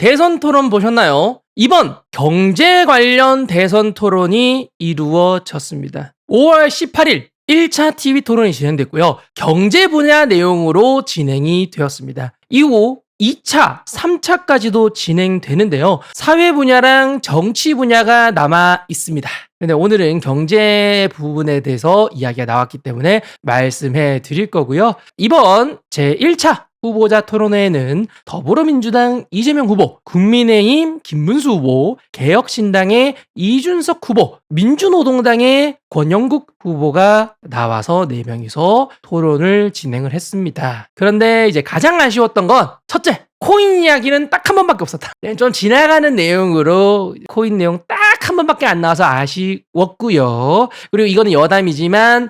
대선 토론 보셨나요? 이번 경제 관련 대선 토론이 이루어졌습니다. 5월 18일 1차 TV 토론이 진행됐고요. 경제 분야 내용으로 진행이 되었습니다. 이후 2차, 3차까지도 진행되는데요. 사회 분야랑 정치 분야가 남아 있습니다. 근데 오늘은 경제 부분에 대해서 이야기가 나왔기 때문에 말씀해 드릴 거고요. 이번 제1차 후보자 토론회에는 더불어민주당 이재명 후보, 국민의힘 김문수 후보, 개혁신당의 이준석 후보, 민주노동당의 권영국 후보가 나와서 4명이서 토론을 진행을 했습니다. 그런데 이제 가장 아쉬웠던 건 첫째, 코인 이야기는 딱 한 번밖에 없었다. 좀 지나가는 내용으로 코인 내용 딱 한 번밖에 안 나와서 아쉬웠고요. 그리고 이거는 여담이지만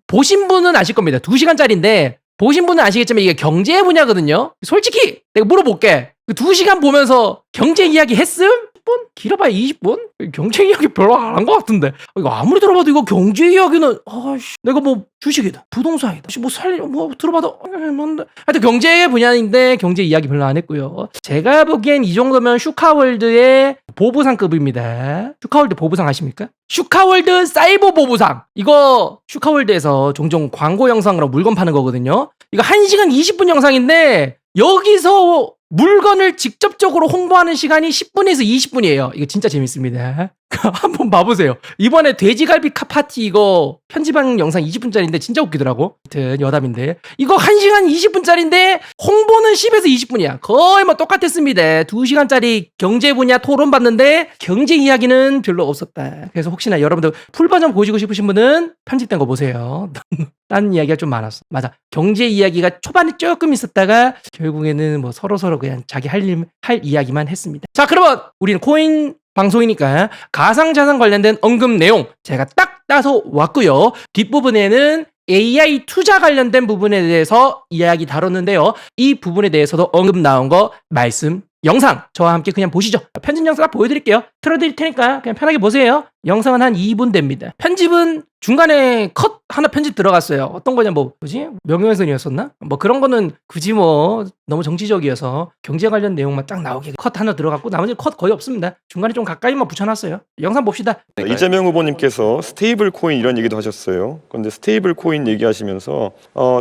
보신 분은 아실 겁니다. 2시간짜리인데 보신 분은 아시겠지만 이게 경제 분야거든요. 솔직히 내가 물어볼게. 2시간 보면서 경제 이야기 했음? 10분? 길어봐야 20분? 경제 이야기 별로 안 한 것 같은데. 이거 아무리 들어봐도 이거 경제 이야기는 내가 뭐 주식이다, 부동산이다, 뭐 들어봐도 뭔데. 하여튼 경제 분야인데 경제 이야기 별로 안 했고요. 제가 보기엔 이 정도면 슈카월드의 보부상급입니다. 슈카월드 보부상 아십니까? 슈카월드 사이버 보부상. 이거 슈카월드에서 종종 광고 영상으로 물건 파는 거거든요. 이거 1시간 20분 영상인데 여기서 물건을 직접적으로 홍보하는 시간이 10분에서 20분이에요. 이거 진짜 재밌습니다. 한번 봐보세요. 이번에 돼지갈비 파티 이거 편집한 영상 20분짜리인데 진짜 웃기더라고. 하여튼 여담인데 이거 1시간 20분짜리인데 홍보는 10에서 20분이야. 거의 뭐 똑같았습니다. 2시간짜리 경제 분야 토론 봤는데 경제 이야기는 별로 없었다. 그래서 혹시나 여러분들 풀버전 보시고 싶으신 분은 편집된 거 보세요. 딴 이야기가 좀 많았어. 맞아. 경제 이야기가 초반에 조금 있었다가 결국에는 뭐 서로서로 그냥 자기 할 이야기만 했습니다. 자, 그러면 우리는 코인 방송이니까 가상자산 관련된 언급 내용 제가 딱 따서 왔고요. 뒷부분에는 AI 투자 관련된 부분에 대해서 이야기 다뤘는데요. 이 부분에 대해서도 언급 나온 거 말씀 영상 저와 함께 그냥 보시죠. 편집 영상 딱 보여드릴게요. 틀어드릴 테니까 그냥 편하게 보세요. 영상은 한 2분 됩니다. 편집은 중간에 컷 하나 편집 들어갔어요. 어떤 거냐 명예훼손이었었나? 뭐 그런 거는 굳이 뭐 너무 정치적이어서 경제 관련 내용만 딱 나오게 컷 하나 들어갔고 나머지 컷 거의 없습니다. 중간에 좀 가까이만 붙여놨어요. 영상 봅시다. 이재명 후보님께서 스테이블 코인 이런 얘기도 하셨어요. 그런데 스테이블 코인 얘기하시면서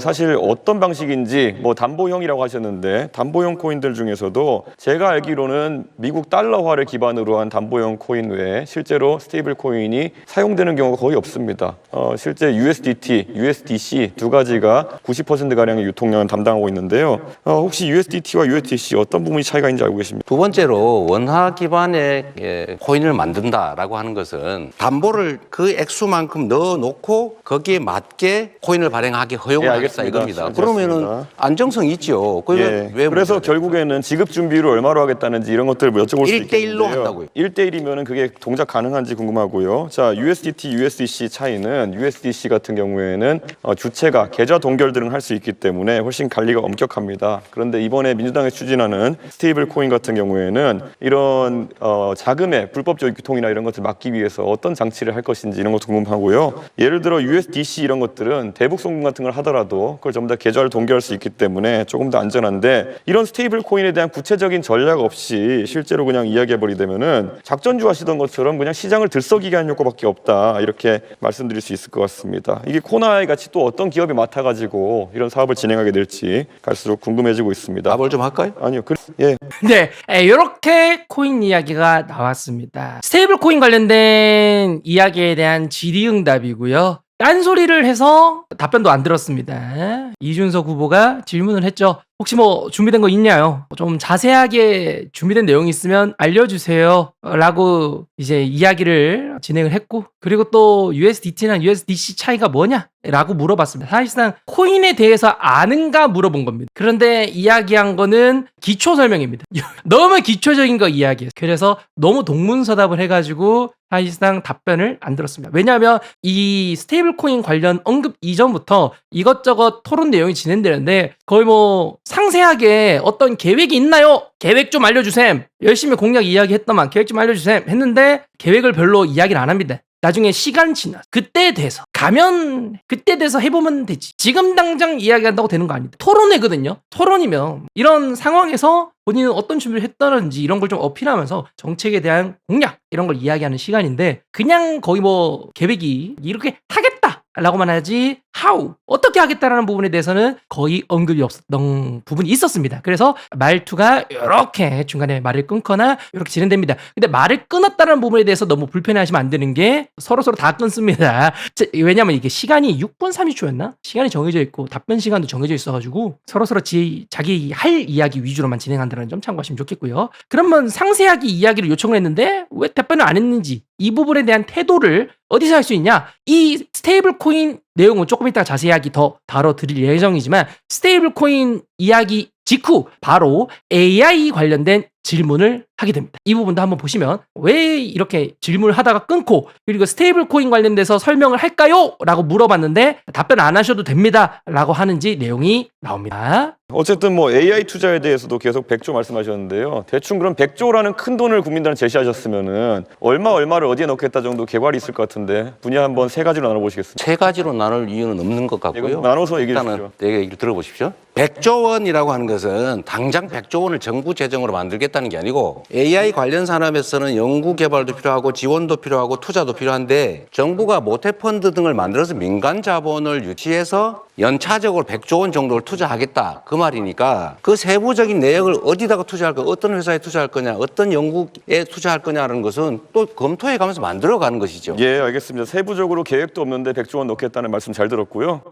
사실 어떤 방식인지 뭐 담보형이라고 하셨는데 담보형 코인들 중에서도 제가 알기로는 미국 달러화를 기반으로 한 담보형 코인 외에 실제로 스테이블 코인이 사용되는 경우가 거의 없습니다. 실제 USDT, USDC 두 가지가 90%가량의 유통량을 담당하고 있는데요. 혹시 USDT와 USDC 어떤 부분이 차이가 있는지 알고 계십니까? 두 번째로 원화 기반의 코인을 만든다라고 하는 것은 담보를 그 액수만큼 넣어놓고 거기에 맞게 코인을 발행하게 허용을 하겠다 이겁니다. 그러면은 안정성이 있죠. 그래서 결국에는 지급 준비를 얼마로 하겠다는지 이런 것들을 여쭤볼 수 있겠는데요. 1대1로 한다고요. 1대1이면 그게 동작 가능한지 궁금하고요. 자, USDT, USDC 차이는 USDC 같은 경우에는 주체가 계좌 동결 등을 할 수 있기 때문에 훨씬 관리가 엄격합니다. 그런데 이번에 민주당이 추진하는 스테이블 코인 같은 경우에는 이런 자금의 불법적 유통이나 이런 것을 막기 위해서 어떤 장치를 할 것인지 이런 것도 궁금하고요. 예를 들어 USDC 이런 것들은 대북 송금 같은 걸 하더라도 그걸 전부 다 계좌를 동결할 수 있기 때문에 조금 더 안전한데 이런 스테이블 코인에 대한 구체적인 전략 없이 실제로 그냥 이야기해버리되면은 작전주 하시던 것처럼 그냥 시장을 들썩이게 하는 효과밖에 없다 이렇게 말씀드릴 수 있을 것 같습니다. 이게 코나이 같이 또 어떤 기업이 맡아가지고 이런 사업을 진행하게 될지 갈수록 궁금해지고 있습니다. 답을 좀 할까요? 아니요. 예. 네, 이렇게 코인 이야기가 나왔습니다. 스테이블 코인 관련된 이야기에 대한 질의응답이고요. 딴소리를 해서 답변도 안 들었습니다. 이준석 후보가 질문을 했죠. 혹시 뭐 준비된 거 있냐요? 좀 자세하게 준비된 내용이 있으면 알려주세요 라고 이제 이야기를 진행을 했고, 그리고 또 USDT나 USDC 차이가 뭐냐? 라고 물어봤습니다. 사실상 코인에 대해서 아는가 물어본 겁니다. 그런데 이야기한 거는 기초 설명입니다. 너무 기초적인 거 이야기해요. 그래서 너무 동문서답을 해가지고 사실상 답변을 안 들었습니다. 왜냐하면 이 스테이블 코인 관련 언급 이전부터 이것저것 토론 내용이 진행되는데 거의 뭐 상세하게 어떤 계획이 있나요? 계획 좀 알려주셈. 열심히 공약 이야기했더만 계획 좀 알려주셈 했는데 계획을 별로 이야기를 안 합니다. 나중에 시간 지나 그때 돼서 가면 그때 돼서 해보면 되지. 지금 당장 이야기한다고 되는 거 아니다. 토론회거든요. 토론이면 이런 상황에서 본인은 어떤 준비를 했다는지 이런 걸 좀 어필하면서 정책에 대한 공약 이런 걸 이야기하는 시간인데 그냥 거의 뭐 계획이 이렇게 하겠다 라고만 하지 how 어떻게 하겠다라는 부분에 대해서는 거의 언급이 없었던 부분이 있었습니다. 그래서 말투가 이렇게 중간에 말을 끊거나 이렇게 진행됩니다. 근데 말을 끊었다는 부분에 대해서 너무 불편해하시면 안 되는 게 서로서로 다 끊습니다. 왜냐면 이게 시간이 6분 30초였나? 시간이 정해져 있고 답변 시간도 정해져 있어가지고 서로서로 자기 할 이야기 위주로만 진행한다는 점 참고하시면 좋겠고요. 그러면 상세하게 이야기를 요청을 했는데 왜 답변을 안 했는지 이 부분에 대한 태도를 어디서 할 수 있냐? 이 스테이블 코인 내용은 조금 이따가 자세하게 더 다뤄드릴 예정이지만 스테이블 코인 이야기 직후 바로 AI 관련된 질문을 하게 됩니다. 이 부분도 한번 보시면 왜 이렇게 질문을 하다가 끊고 그리고 스테이블 코인 관련돼서 설명을 할까요? 라고 물어봤는데 답변 안 하셔도 됩니다. 라고 하는지 내용이 나옵니다. 어쨌든 뭐 AI 투자에 대해서도 계속 100조 말씀하셨는데요. 대충 그럼 100조라는 큰 돈을 국민들한테 제시하셨으면은 얼마를 어디에 넣겠다 정도 개괄이 있을 것 같은데 분야 한번 세 가지로 나눠보시겠습니다. 세 가지로 나눌 이유는 없는 것 같고요. 나눠서 얘기해 일단은 주시죠. 내 얘기를 들어보십시오. 100조 원이라고 하는 것은 당장 100조 원을 정부 재정으로 만들겠다는 게 아니고 AI 관련 산업에서는 연구 개발도 필요하고 지원도 필요하고 투자도 필요한데 정부가 모태펀드 등을 만들어서 민간 자본을 유치해서 연차적으로 100조 원 정도를 투자하겠다 그 말이니까 그 세부적인 내역을 어디다가 투자할 거, 어떤 회사에 투자할 거냐, 어떤 연구에 투자할 거냐라는 것은 또 검토해 가면서 만들어가는 것이죠. 예, 알겠습니다. 세부적으로 계획도 없는데 100조 원 넣겠다는 말씀 잘 들었고요.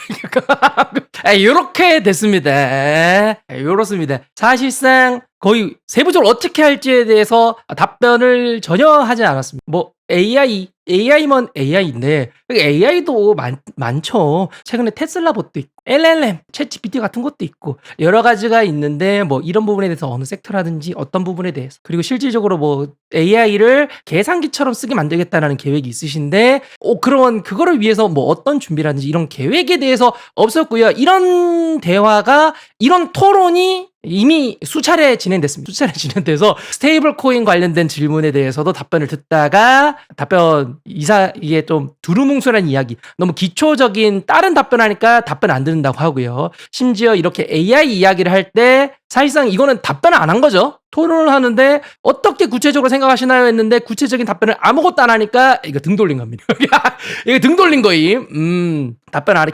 이렇게 됐습니다. 이렇습니다. 사실상 거의 세부적으로 어떻게 할지에 대해서 답변을 전혀 하지 않았습니다. 뭐 AI면 AI인데 AI도 많죠. 최근에 테슬라 봇도 있고 LLM, 챗GPT 같은 것도 있고 여러 가지가 있는데 뭐 이런 부분에 대해서 어느 섹터라든지 어떤 부분에 대해서 그리고 실질적으로 뭐 AI를 계산기처럼 쓰게 만들겠다는 계획이 있으신데 그러면 그거를 위해서 뭐 어떤 준비라든지 이런 계획에 대해서 없었고요. 이런 대화가 이런 토론이 이미 수차례 진행됐습니다. 수차례 진행돼서 스테이블 코인 관련된 질문에 대해서도 답변을 듣다가 이게 좀 두루뭉술한 이야기 너무 기초적인 다른 답변하니까 답변 안 듣는다고 하고요. 심지어 이렇게 AI 이야기를 할 때 사실상 이거는 답변을 안 한 거죠. 토론을 하는데 어떻게 구체적으로 생각하시나요 했는데 구체적인 답변을 아무것도 안 하니까 이거 등 돌린 겁니다. 이거 등 돌린 거임.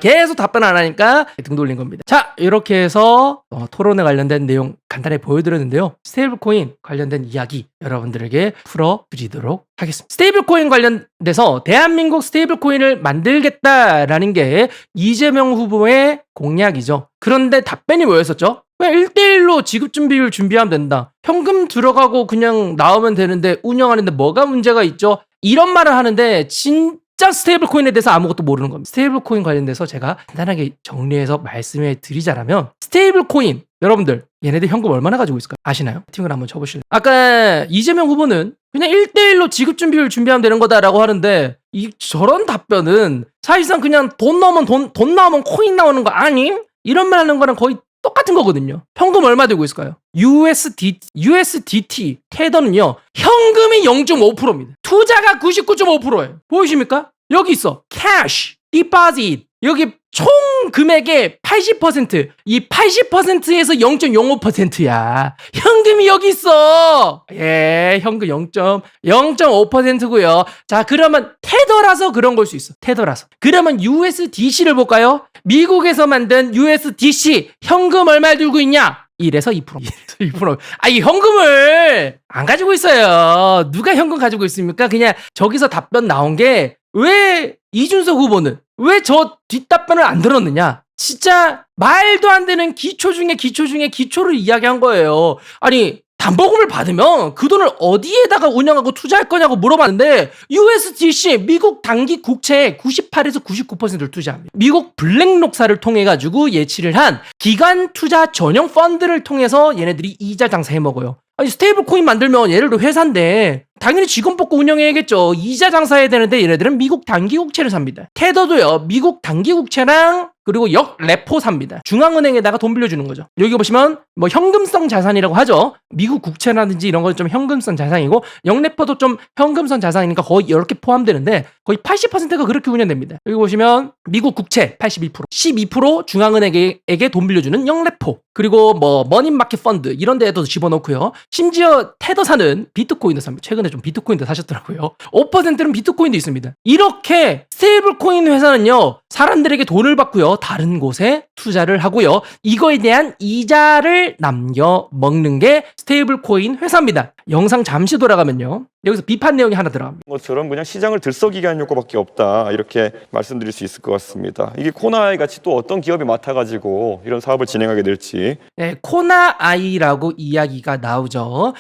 계속 답변 안 하니까 등 돌린 겁니다. 자, 이렇게 해서 토론에 관련된 내용 간단히 보여드렸는데요. 스테이블 코인 관련된 이야기 여러분들에게 풀어드리도록 하겠습니다. 스테이블 코인 관련돼서 대한민국 스테이블 코인을 만들겠다라는 게 이재명 후보의 공약이죠. 그런데 답변이 뭐였었죠? 왜 1대1로 지급준비율 준비하면 된다. 현금 들어가고 그냥 나오면 되는데 운영하는데 뭐가 문제가 있죠? 이런 말을 하는데 진짜 스테이블 코인에 대해서 아무것도 모르는 겁니다. 스테이블 코인 관련돼서 제가 간단하게 정리해서 말씀해 드리자면 스테이블 코인 여러분들 얘네들 현금 얼마나 가지고 있을까요? 아시나요? 채팅을 한번 쳐보실래요? 아까 이재명 후보는 그냥 1대1로 지급준비율 준비하면 되는 거다라고 하는데 저런 답변은 사실상 그냥 돈 나오면 코인 나오는 거 아님? 이런 말 하는 거랑 거의 똑같은 거거든요. 현금 얼마 들고 있을까요? USDT 테더는요. 현금이 0.5%입니다. 투자가 99.5%예요. 보이십니까? 여기 있어. 캐시, 디파짓. 여기 총 금액의 80%. 이 80%에서 0.05%야. 현금이 여기 있어. 예, 현금 0.5%고요. 자, 그러면 테더라서 그런 걸 수 있어. 테더라서. 그러면 USDC를 볼까요? 미국에서 만든 USDC 현금 얼마 들고 있냐? 1에서 2%. 1에서 2%. 이 현금을 안 가지고 있어요. 누가 현금 가지고 있습니까? 그냥 저기서 답변 나온 게 왜 이준석 후보는 왜 저 뒷답변을 안 들었느냐? 진짜 말도 안 되는 기초 중에 기초를 이야기한 거예요. 아니 담보금을 받으면 그 돈을 어디에다가 운영하고 투자할 거냐고 물어봤는데 USDC 미국 단기 국채의 98에서 99%를 투자합니다. 미국 블랙록사를 통해 가지고 예치를 한 기관 투자 전용 펀드를 통해서 얘네들이 이자 장사해 먹어요. 아니 스테이블 코인 만들면 예를 들어 회사인데 당연히 직원 뽑고 운영해야겠죠. 이자 장사해야 되는데 얘네들은 미국 단기 국채를 삽니다. 테더도요. 미국 단기 국채랑 그리고 역레포사입니다. 중앙은행에다가 돈 빌려주는 거죠. 여기 보시면 뭐 현금성 자산이라고 하죠. 미국 국채라든지 이런 건 좀 현금성 자산이고 역레포도 좀 현금성 자산이니까 거의 이렇게 포함되는데 거의 80%가 그렇게 운영됩니다. 여기 보시면 미국 국채 82%, 12% 중앙은행에게 돈 빌려주는 역레포, 그리고 뭐 머니마켓 펀드 이런 데에도 집어넣고요. 심지어 테더사는 비트코인도 삽니다. 최근에 좀 비트코인도 사셨더라고요. 5%는 비트코인도 있습니다. 이렇게 스테이블코인 회사는요, 사람들에게 돈을 받고요, 다른 곳에 투자를 하고요, 이거에 대한 이자를 남겨 먹는 게 스테이블코인 회사입니다. 영상 잠시 돌아가면요, 여기서 비판 내용이 하나 들어갑니다. 것처럼 그냥 시장을 들썩이게 하는 효과밖에 없다, 이렇게 말씀드릴 수 있을 것 같습니다. 이게 코나아이 같이 또 어떤 기업이 맡아가지고 이런 사업을 진행하게 될지. 네, 코나아이라고 이야기가 나오죠.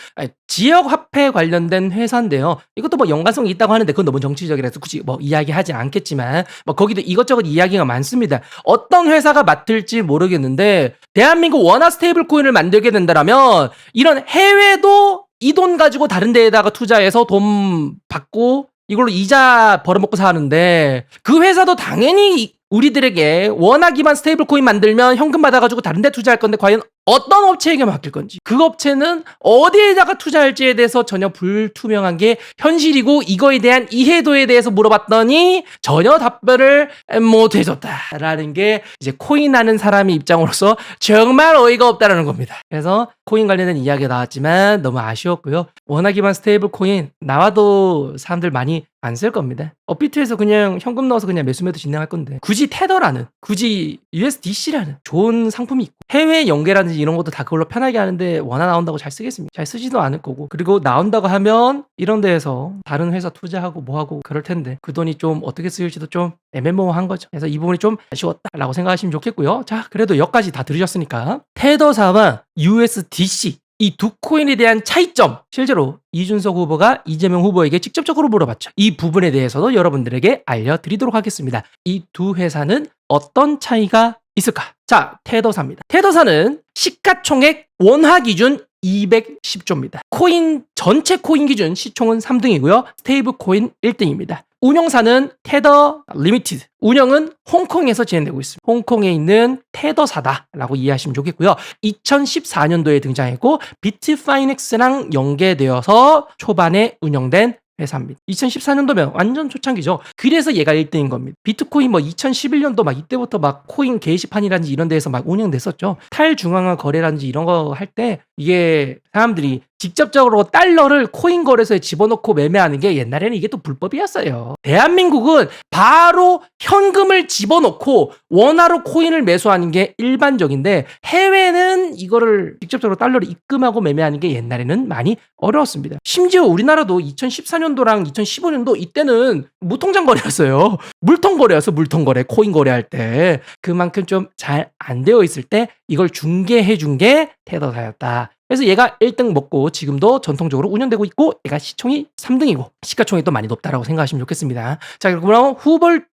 지역 화폐 관련된 회사인데요. 이것도 뭐 연관성이 있다고 하는데 그건 너무 정치적이라서 굳이 뭐 이야기하지 않겠지만 뭐 거기도 이것저것 이야기가 많습니다. 어떤 회사가 맡을지 모르겠는데 대한민국 원화 스테이블 코인을 만들게 된다면 이런 해외도 이 돈 가지고 다른 데에다가 투자해서 돈 받고 이걸로 이자 벌어먹고 사는데 그 회사도 당연히 우리들에게 원화 기반 스테이블 코인 만들면 현금 받아가지고 다른 데 투자할 건데 과연 어떤 업체에게 맡길 건지, 그 업체는 어디에다가 투자할지에 대해서 전혀 불투명한 게 현실이고 이거에 대한 이해도에 대해서 물어봤더니 전혀 답변을 못 해줬다라는 게 이제 코인 하는 사람의 입장으로서 정말 어이가 없다라는 겁니다. 그래서 코인 관련된 이야기가 나왔지만 너무 아쉬웠고요. 원화 기반 스테이블 코인 나와도 사람들 많이 안 쓸 겁니다. 업비트에서 그냥 현금 넣어서 그냥 매수매도 진행할 건데 굳이 테더라는, 굳이 USDC라는 좋은 상품이 있고 해외 연계라든지 이런 것도 다 그걸로 편하게 하는데 원화 나온다고 잘 쓰겠습니까? 잘 쓰지도 않을 거고, 그리고 나온다고 하면 이런 데에서 다른 회사 투자하고 뭐하고 그럴 텐데 그 돈이 좀 어떻게 쓰일지도 좀 애매모호한 거죠. 그래서 이 부분이 좀 아쉬웠다라고 생각하시면 좋겠고요. 자, 그래도 여기까지 다 들으셨으니까 테더사와 USDC 이 두 코인에 대한 차이점, 실제로 이준석 후보가 이재명 후보에게 직접적으로 물어봤죠. 이 부분에 대해서도 여러분들에게 알려드리도록 하겠습니다. 이 두 회사는 어떤 차이가 있을까? 자, 테더사입니다. 테더사는 시가총액 원화 기준 210조입니다. 코인 전체 코인 기준 시총은 3등이고요. 스테이블 코인 1등입니다. 운영사는 테더 리미티드. 운영은 홍콩에서 진행되고 있습니다. 홍콩에 있는 테더사다라고 이해하시면 좋겠고요. 2014년도에 등장했고 비트파이넥스랑 연계되어서 초반에 운영된 회사입니다. 2014년도면 완전 초창기죠. 그래서 얘가 1등인 겁니다. 비트코인 뭐 2011년도 막 이때부터 막 코인 게시판이라든지 이런 데에서 막 운영됐었죠. 탈중앙화 거래라든지 이런 거 할 때 이게 사람들이 직접적으로 달러를 코인 거래소에 집어넣고 매매하는 게 옛날에는 이게 또 불법이었어요. 대한민국은 바로 현금을 집어넣고 원화로 코인을 매수하는 게 일반적인데 해외는 이거를 직접적으로 달러를 입금하고 매매하는 게 옛날에는 많이 어려웠습니다. 심지어 우리나라도 2014년도랑 2015년도 이때는 무통장 거래였어요. 물통 거래였어. 물통 거래, 코인 거래할 때. 그만큼 좀 잘 안 되어 있을 때 이걸 중개해 준 게 테더사였다. 그래서 얘가 1등 먹고 지금도 전통적으로 운영되고 있고 얘가 시총이 3등이고 시가총액도 많이 높다라고 생각하시면 좋겠습니다. 자, 그럼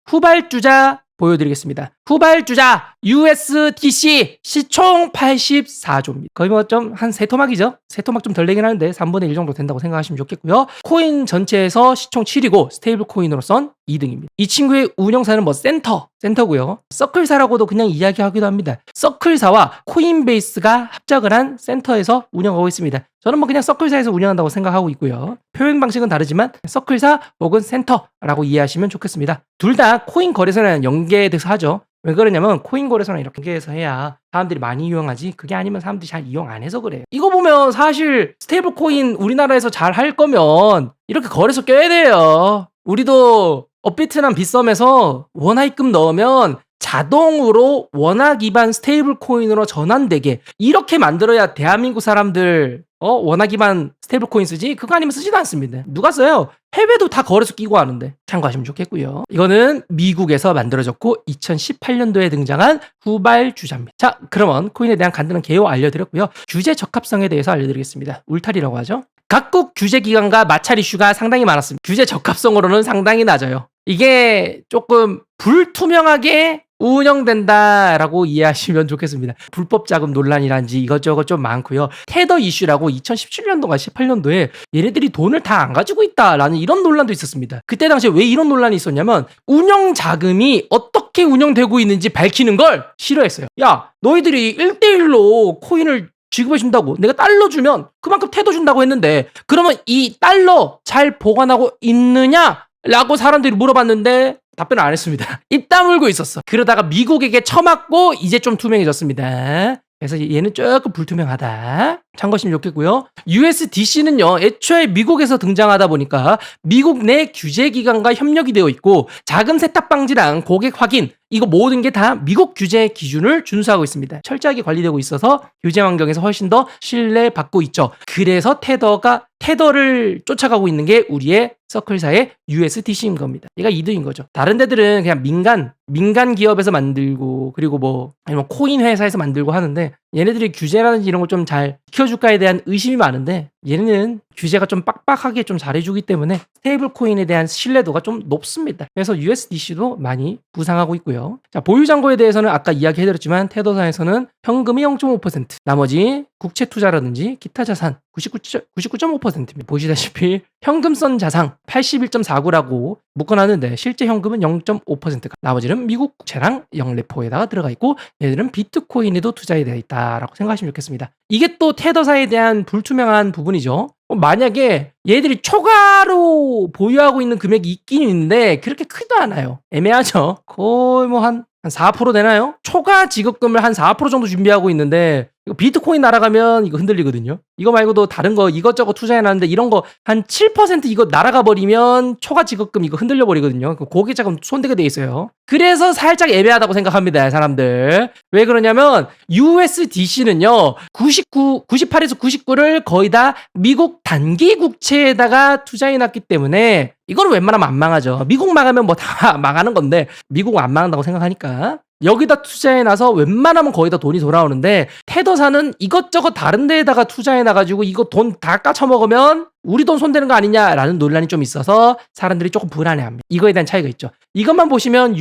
후발주자 보여드리겠습니다. 후발주자 USDC 시총 84조입니다. 거의 뭐 좀 한 3토막이죠. 3토막 좀 덜 내긴 하는데 3분의 1 정도 된다고 생각하시면 좋겠고요. 코인 전체에서 시총 7위고 스테이블 코인으로선 2등입니다. 이 친구의 운영사는 뭐 센터고요. 서클사라고도 그냥 이야기하기도 합니다. 서클사와 코인베이스가 합작을 한 센터에서 운영하고 있습니다. 저는 뭐 그냥 서클사에서 운영한다고 생각하고 있고요. 표현 방식은 다르지만 서클사 혹은 센터라고 이해하시면 좋겠습니다. 둘 다 코인 거래소랑 연계돼서 하죠. 왜 그러냐면 코인 거래소랑 이렇게 연계해서 해야 사람들이 많이 이용하지, 그게 아니면 사람들이 잘 이용 안 해서 그래요. 이거 보면 사실 스테이블 코인 우리나라에서 잘 할 거면 이렇게 거래소 껴야 돼요. 우리도 업비트랑 빗썸에서 원화 입금 넣으면 자동으로 원화 기반 스테이블 코인으로 전환되게 이렇게 만들어야 대한민국 사람들 원화 기반 스테이블 코인 쓰지? 그거 아니면 쓰지도 않습니다. 누가 써요? 해외도 다 거래소 끼고 하는데 참고하시면 좋겠고요. 이거는 미국에서 만들어졌고 2018년도에 등장한 후발주자입니다. 자, 그러면 코인에 대한 간단한 개요 알려드렸고요. 규제 적합성에 대해서 알려드리겠습니다. 울타리라고 하죠. 각국 규제 기관과 마찰 이슈가 상당히 많았습니다. 규제 적합성으로는 상당히 낮아요. 이게 조금 불투명하게 운영된다라고 이해하시면 좋겠습니다. 불법 자금 논란이란지 이것저것 좀 많고요. 테더 이슈라고 2017년도가 18년도에 얘네들이 돈을 다 안 가지고 있다라는 이런 논란도 있었습니다. 그때 당시에 왜 이런 논란이 있었냐면 운영 자금이 어떻게 운영되고 있는지 밝히는 걸 싫어했어요. 야, 너희들이 1대1로 코인을 지급해준다고 내가 달러 주면 그만큼 테더 준다고 했는데 그러면 이 달러 잘 보관하고 있느냐? 라고 사람들이 물어봤는데 답변을 안 했습니다. 입 다물고 있었어. 그러다가 미국에게 처맞고 이제 좀 투명해졌습니다. 그래서 얘는 조금 불투명하다. 참고하시면 좋겠고요. USDC는요, 애초에 미국에서 등장하다 보니까 미국 내 규제기관과 협력이 되어 있고 자금 세탁 방지랑 고객 확인 이거 모든 게 다 미국 규제 기준을 준수하고 있습니다. 철저하게 관리되고 있어서 규제 환경에서 훨씬 더 신뢰받고 있죠. 그래서 테더를 쫓아가고 있는 게 우리의 서클사의 USDC인 겁니다. 얘가 2등인 거죠. 다른 데들은 그냥 민간 기업에서 만들고 그리고 뭐 아니면 코인 회사에서 만들고 하는데 얘네들이 규제라든지 이런 걸 좀 잘 지켜줄까에 대한 의심이 많은데 얘네는 규제가 좀 빡빡하게 좀 잘해주기 때문에 스테이블 코인에 대한 신뢰도가 좀 높습니다. 그래서 USDC도 많이 부상하고 있고요. 자, 보유 잔고에 대해서는 아까 이야기해드렸지만 테더사에서는 현금이 0.5%, 나머지 국채 투자라든지 기타 자산 99.5%입니다. 보시다시피 현금성 자산 81.49라고 묶어놨는데 실제 현금은 0.5%가 나머지는 미국 국채랑 영레포에다가 들어가 있고 얘들은 비트코인에도 투자해 되어 있다라고 생각하시면 좋겠습니다. 이게 또 테더사에 대한 불투명한 부분이죠. 만약에 얘들이 초과로 보유하고 있는 금액이 있긴 있는데 그렇게 크지도 않아요. 애매하죠. 거의 뭐 한 4% 되나요? 초과 지급금을 한 4% 정도 준비하고 있는데 이거 비트코인 날아가면 이거 흔들리거든요. 이거 말고도 다른 거 이것저것 투자해놨는데 이런 거 한 7% 이거 날아가 버리면 초과 지급금 이거 흔들려 버리거든요. 고객 자금 손대게 돼 있어요. 그래서 살짝 애매하다고 생각합니다, 사람들. 왜 그러냐면 USDC는요 98에서 99를 거의 다 미국 단기 국채에다가 투자해놨기 때문에 이거는 웬만하면 안 망하죠. 미국 망하면 뭐 다 망하는 건데 미국 안 망한다고 생각하니까 여기다 투자해놔서 웬만하면 거의 다 돈이 돌아오는데 테더사는 이것저것 다른 데에다가 투자해놔가지고 이거 돈 다 까쳐먹으면 우리 돈 손대는 거 아니냐라는 논란이 좀 있어서 사람들이 조금 불안해합니다. 이거에 대한 차이가 있죠. 이것만 보시면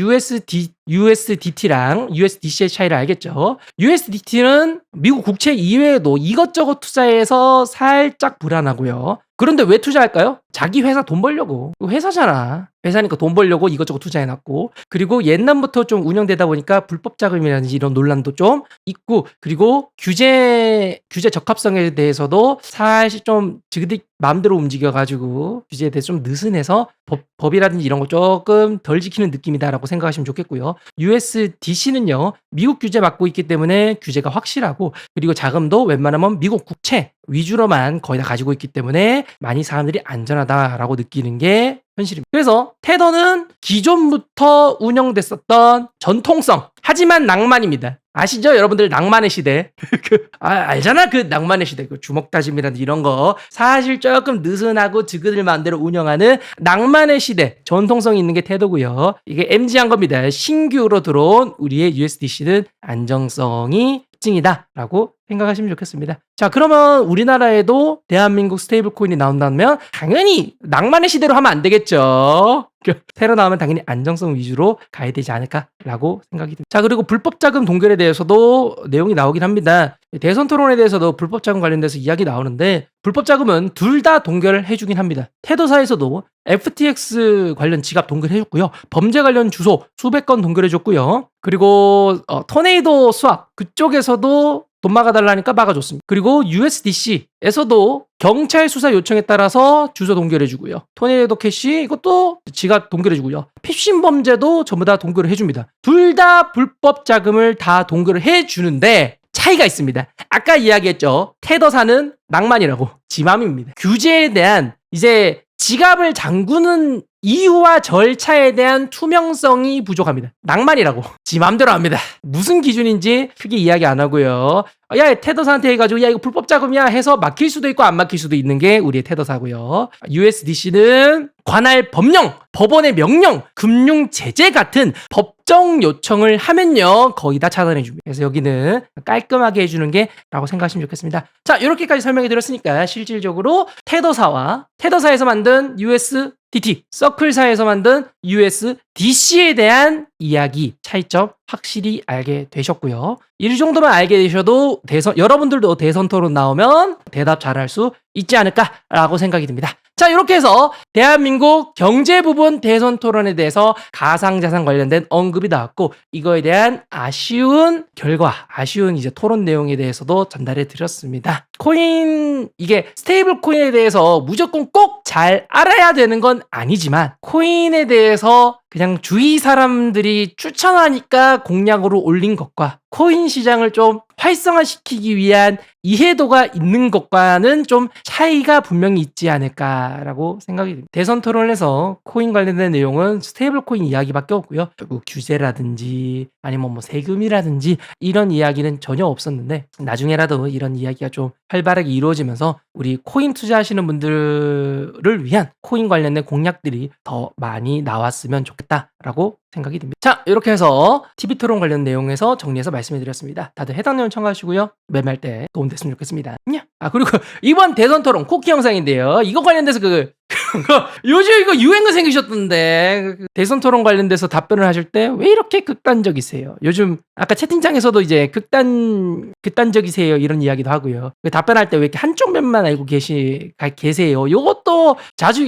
USDT랑 USDC의 차이를 알겠죠. USDT는 미국 국채 이외에도 이것저것 투자해서 살짝 불안하고요. 그런데 왜 투자할까요? 자기 회사 돈 벌려고. 회사잖아. 회사니까 돈 벌려고 이것저것 투자해놨고 그리고 옛날부터 좀 운영되다 보니까 불법 자금이라든지 이런 논란도 좀 있고 그리고 규제 적합성에 대해서도 사실 좀 지그들 마음대로 움직여가지고 규제에 대해서 좀 느슨해서 법이라든지 이런 거 조금 덜 지키는 느낌이다라고 생각하시면 좋겠고요. USDC는요 미국 규제 맡고 있기 때문에 규제가 확실하고 그리고 자금도 웬만하면 미국 국채 위주로만 거의 다 가지고 있기 때문에 많이 사람들이 안전하다라고 느끼는 게 현실입니다. 그래서 테더는 기존부터 운영됐었던 전통성 하지만 낭만입니다. 아시죠? 여러분들 낭만의 시대. 알잖아? 그 낭만의 시대. 그 주먹 다짐이라든지 이런 거. 사실 조금 느슨하고 지그들 마음대로 운영하는 낭만의 시대. 전통성이 있는 게 테더고요. 이게 MG한 겁니다. 신규로 들어온 우리의 USDC는 안정성이 특징이다라고 생각하시면 좋겠습니다. 자, 그러면 우리나라에도 대한민국 스테이블 코인이 나온다면 당연히 낭만의 시대로 하면 안 되겠죠. 새로 나오면 당연히 안정성 위주로 가야 되지 않을까라고 생각이 듭니다. 자, 그리고 불법 자금 동결에 대해서도 내용이 나오긴 합니다. 대선 토론에 대해서도 불법 자금 관련돼서 이야기 나오는데 불법 자금은 둘 다 동결을 해주긴 합니다. 테더사에서도 FTX 관련 지갑 동결해줬고요. 범죄 관련 주소 수백 건 동결해줬고요. 그리고 토네이도 스왑 그쪽에서도 돈 막아달라니까 막아줬습니다. 그리고 USDC에서도 경찰 수사 요청에 따라서 주소 동결해주고요. 토네이도 캐시 이것도 지갑 동결해주고요. 피싱 범죄도 전부 다 동결을 해줍니다. 둘 다 불법 자금을 다 동결을 해주는데 차이가 있습니다. 아까 이야기했죠. 테더사는 낭만이라고 지맘입니다. 규제에 대한 이제 지갑을 잠그는 이유와 절차에 대한 투명성이 부족합니다. 낭만이라고 지 맘대로 합니다. 무슨 기준인지 크게 이야기 안 하고요. 야, 테더사한테 해가지고 야 이거 불법 자금이야 해서 막힐 수도 있고 안 막힐 수도 있는 게 우리의 테더사고요. USDC는 관할 법령, 법원의 명령, 금융 제재 같은 법정 요청을 하면요 거의 다 차단해 줍니다. 그래서 여기는 깔끔하게 해주는 게 라고 생각하시면 좋겠습니다. 자, 이렇게까지 설명해 드렸으니까 실질적으로 테더사와 테더사에서 만든 USDT 서클사에서 만든 USDC에 대한 이야기 차이점 확실히 알게 되셨고요. 이 정도만 알게 되셔도 여러분들도 대선 토론 나오면 대답 잘할 수 있지 않을까라고 생각이 듭니다. 자, 이렇게 해서 대한민국 경제 부분 대선 토론에 대해서 가상자산 관련된 언급이 나왔고, 이거에 대한 아쉬운 결과, 아쉬운 이제 토론 내용에 대해서도 전달해 드렸습니다. 이게 스테이블 코인에 대해서 무조건 꼭 잘 알아야 되는 건 아니지만, 코인에 대해서 그냥 주위 사람들이 추천하니까 공략으로 올린 것과 코인 시장을 좀 활성화시키기 위한 이해도가 있는 것과는 좀 차이가 분명히 있지 않을까라고 생각이 듭니다. 대선 토론에서 코인 관련된 내용은 스테이블 코인 이야기밖에 없고요. 결국 규제라든지 아니면 뭐 세금이라든지 이런 이야기는 전혀 없었는데, 나중에라도 이런 이야기가 좀 활발하게 이루어지면서 우리 코인 투자하시는 분들을 위한 코인 관련된 공략들이 더 많이 나왔으면 좋겠다라고 생각이 듭니다. 자, 이렇게 해서 TV 토론 관련 내용에서 정리해서 말씀해 드렸습니다. 다들 해당 내용 참고하시고요. 매매할 때 도움됐으면 좋겠습니다. 그리고 이번 대선 토론 쿠키 영상인데요. 이거 관련돼서 요즘 이거 유행어 생기셨던데, 대선 토론 관련돼서 답변을 하실 때 왜 이렇게 극단적이세요? 요즘 아까 채팅창에서도 이제 극단적이세요 이런 이야기도 하고요. 답변할 때 왜 이렇게 한쪽 면만 알고 계세요? 요것도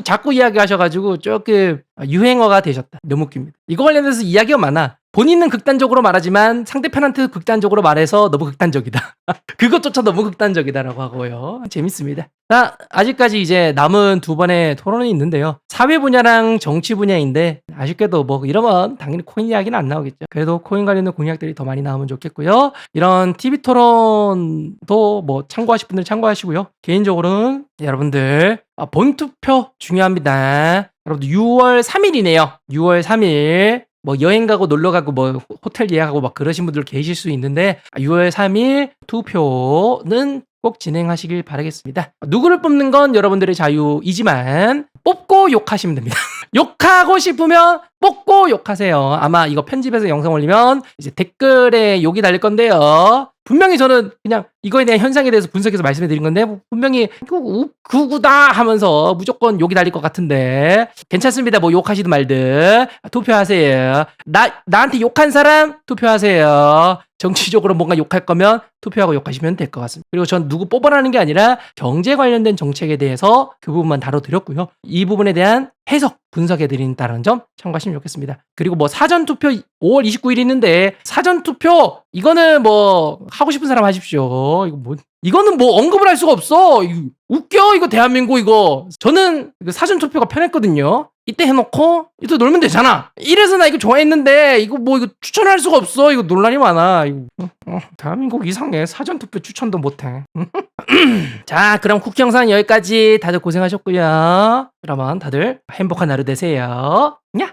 자꾸 이야기하셔가지고 조금 유행어가 되셨다. 너무 웃깁니다. 이거 관련돼서 이야기가 많아. 본인은 극단적으로 말하지만 상대편한테 극단적으로 말해서 너무 극단적이다. 그것조차 너무 극단적이다라고 하고요. 재밌습니다. 자, 아직까지 이제 남은 두 번의 토론이 있는데요. 사회 분야랑 정치 분야인데, 아쉽게도 뭐 이러면 당연히 코인 이야기는 안 나오겠죠. 그래도 코인 관련된 공약들이 더 많이 나오면 좋겠고요. 이런 TV 토론도 뭐 참고하실 분들 참고하시고요. 개인적으로는 여러분들 본투표 중요합니다. 여러분들 6월 3일이네요. 6월 3일. 뭐 여행 가고 놀러 가고 뭐 호텔 예약하고 막 그러신 분들 계실 수 있는데, 6월 3일 투표는 꼭 진행하시길 바라겠습니다. 누구를 뽑는 건 여러분들의 자유이지만 뽑고 욕하시면 됩니다. 욕하고 싶으면 뽑고 욕하세요. 아마 이거 편집해서 영상 올리면 이제 댓글에 욕이 달릴 건데요. 분명히 저는 그냥 이거에 대한 현상에 대해서 분석해서 말씀해 드린 건데, 분명히 구구다 하면서 무조건 욕이 달릴 것 같은데 괜찮습니다. 뭐 욕하시든 말든 투표하세요. 나한테 욕한 사람 투표하세요. 정치적으로 뭔가 욕할 거면 투표하고 욕하시면 될 것 같습니다. 그리고 전 누구 뽑아라는 게 아니라 경제 관련된 정책에 대해서 그 부분만 다뤄드렸고요. 이 부분에 대한 해석, 분석해드린다는 점 참고하시면 좋겠습니다. 그리고 뭐 사전투표 5월 29일 있는데, 사전투표 이거는 뭐 하고 싶은 사람 하십시오. 이거는 뭐 언급을 할 수가 없어. 웃겨 이거 대한민국 이거. 저는 사전투표가 편했거든요. 이때 해놓고 이때 놀면 되잖아. 이래서 나 이거 좋아했는데 이거 추천할 수가 없어. 이거 논란이 많아. 대한민국 이상해. 사전투표 추천도 못해. 자, 그럼 쿠키 영상 여기까지. 다들 고생하셨고요. 그러면 다들 행복한 하루 되세요. 야.